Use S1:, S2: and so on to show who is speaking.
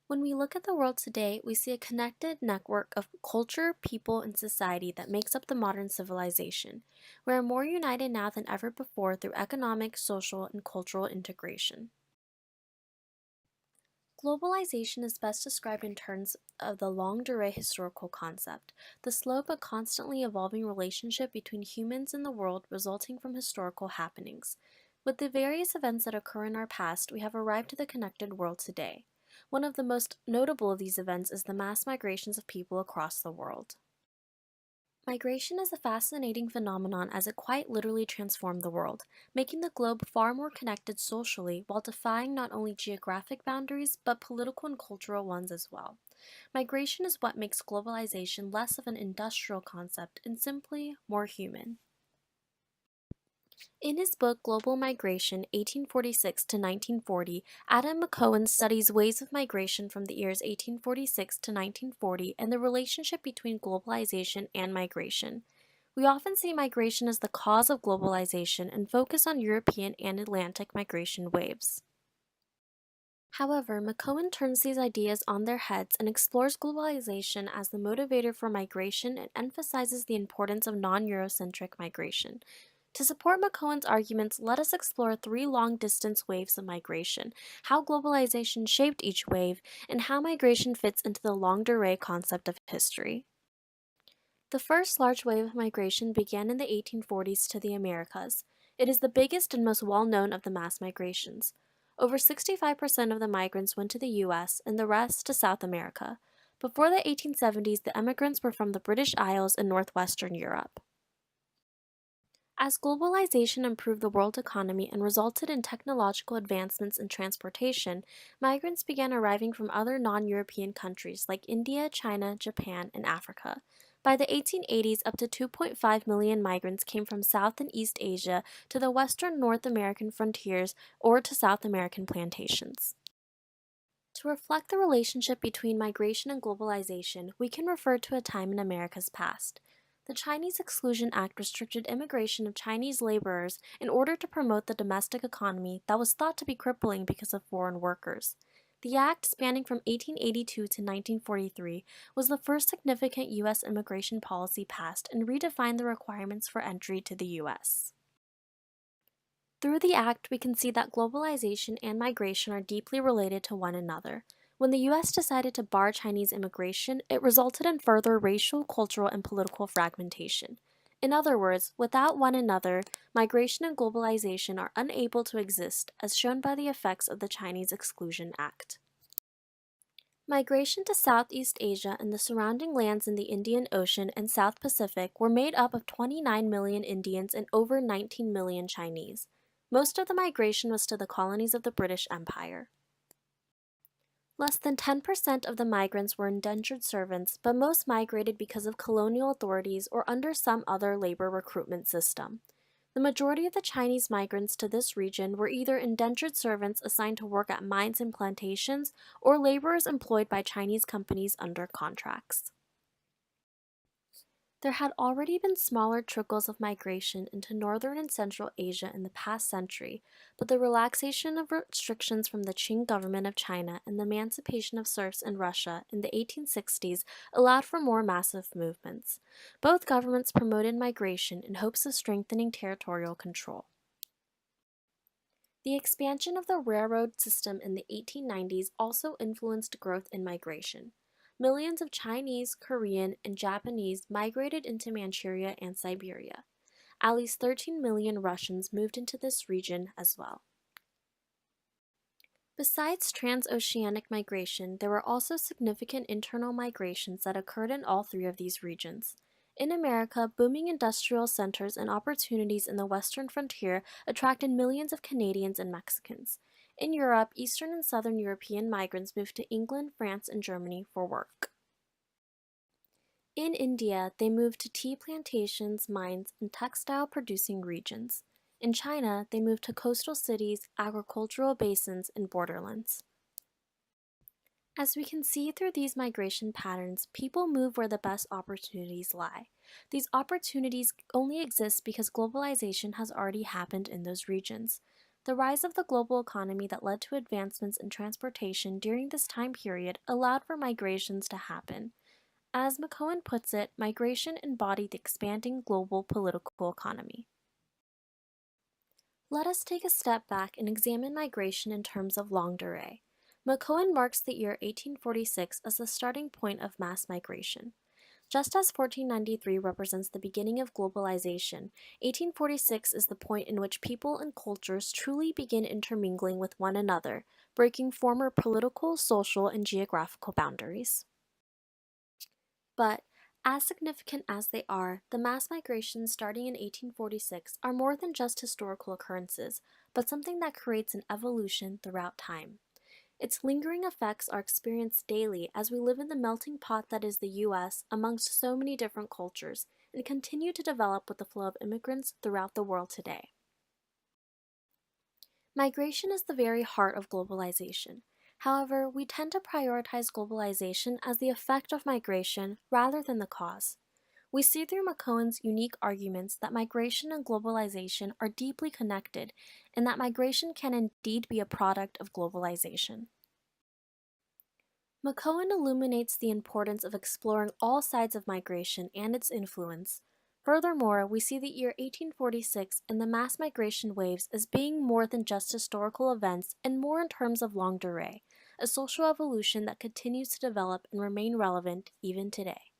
S1: When we look at the world today, we see a connected network of culture, people, and society that makes up the modern civilization. We are more united now than ever before through economic, social, and cultural integration. Globalization is best described in terms of the longue durée historical concept, the slow but constantly evolving relationship between humans and the world resulting from historical happenings. With the various events that occur in our past, we have arrived to the connected world today. One of the most notable of these events is the mass migrations of people across the world. Migration is a fascinating phenomenon as it quite literally transformed the world, making the globe far more connected socially while defying not only geographic boundaries but political and cultural ones as well. Migration is what makes globalization less of an industrial concept and simply more human. In his book Global Migration, 1846 to 1940, Adam McKeown studies waves of migration from the years 1846 to 1940 and the relationship between globalization and migration. We often see migration as the cause of globalization and focus on European and Atlantic migration waves. However, McKeown turns these ideas on their heads and explores globalization as the motivator for migration and emphasizes the importance of non-Eurocentric migration. To support McKeown's arguments, let us explore three long-distance waves of migration, how globalization shaped each wave, and how migration fits into the longue durée concept of history. The first large wave of migration began in the 1840s to the Americas. It is the biggest and most well-known of the mass migrations. Over 65% of the migrants went to the US and the rest to South America. Before the 1870s, the emigrants were from the British Isles and northwestern Europe. As globalization improved the world economy and resulted in technological advancements in transportation, migrants began arriving from other non-European countries like India, China, Japan, and Africa. By the 1880s, up to 2.5 million migrants came from South and East Asia to the western North American frontiers or to South American plantations. To reflect the relationship between migration and globalization, we can refer to a time in America's past. The Chinese Exclusion Act restricted immigration of Chinese laborers in order to promote the domestic economy that was thought to be crippling because of foreign workers. The act, spanning from 1882 to 1943, was the first significant U.S. immigration policy passed and redefined the requirements for entry to the U.S. Through the act, we can see that globalization and migration are deeply related to one another. When the U.S. decided to bar Chinese immigration, it resulted in further racial, cultural, and political fragmentation. In other words, without one another, migration and globalization are unable to exist, as shown by the effects of the Chinese Exclusion Act. Migration to Southeast Asia and the surrounding lands in the Indian Ocean and South Pacific were made up of 29 million Indians and over 19 million Chinese. Most of the migration was to the colonies of the British Empire. Less than 10% of the migrants were indentured servants, but most migrated because of colonial authorities or under some other labor recruitment system. The majority of the Chinese migrants to this region were either indentured servants assigned to work at mines and plantations or laborers employed by Chinese companies under contracts. There had already been smaller trickles of migration into northern and central Asia in the past century, but the relaxation of restrictions from the Qing government of China and the emancipation of serfs in Russia in the 1860s allowed for more massive movements. Both governments promoted migration in hopes of strengthening territorial control. The expansion of the railroad system in the 1890s also influenced growth in migration. Millions of Chinese, Korean, and Japanese migrated into Manchuria and Siberia. At least 13 million Russians moved into this region as well. Besides transoceanic migration, there were also significant internal migrations that occurred in all three of these regions. In America, booming industrial centers and opportunities in the western frontier attracted millions of Canadians and Mexicans. In Europe, Eastern and Southern European migrants moved to England, France, and Germany for work. In India, they moved to tea plantations, mines, and textile-producing regions. In China, they moved to coastal cities, agricultural basins, and borderlands. As we can see through these migration patterns, people move where the best opportunities lie. These opportunities only exist because globalization has already happened in those regions. The rise of the global economy that led to advancements in transportation during this time period allowed for migrations to happen. As McKeown puts it, migration embodied the expanding global political economy. Let us take a step back and examine migration in terms of longue durée. McKeown marks the year 1846 as the starting point of mass migration. Just as 1493 represents the beginning of globalization, 1846 is the point in which people and cultures truly begin intermingling with one another, breaking former political, social, and geographical boundaries. But, as significant as they are, the mass migrations starting in 1846 are more than just historical occurrences, but something that creates an evolution throughout time. Its lingering effects are experienced daily as we live in the melting pot that is the U.S. amongst so many different cultures and continue to develop with the flow of immigrants throughout the world today. Migration is the very heart of globalization. However, we tend to prioritize globalization as the effect of migration rather than the cause. We see through McKeown's unique arguments that migration and globalization are deeply connected, and that migration can indeed be a product of globalization. McKeown illuminates the importance of exploring all sides of migration and its influence. Furthermore, we see the year 1846 and the mass migration waves as being more than just historical events and more in terms of longue durée, a social evolution that continues to develop and remain relevant even today.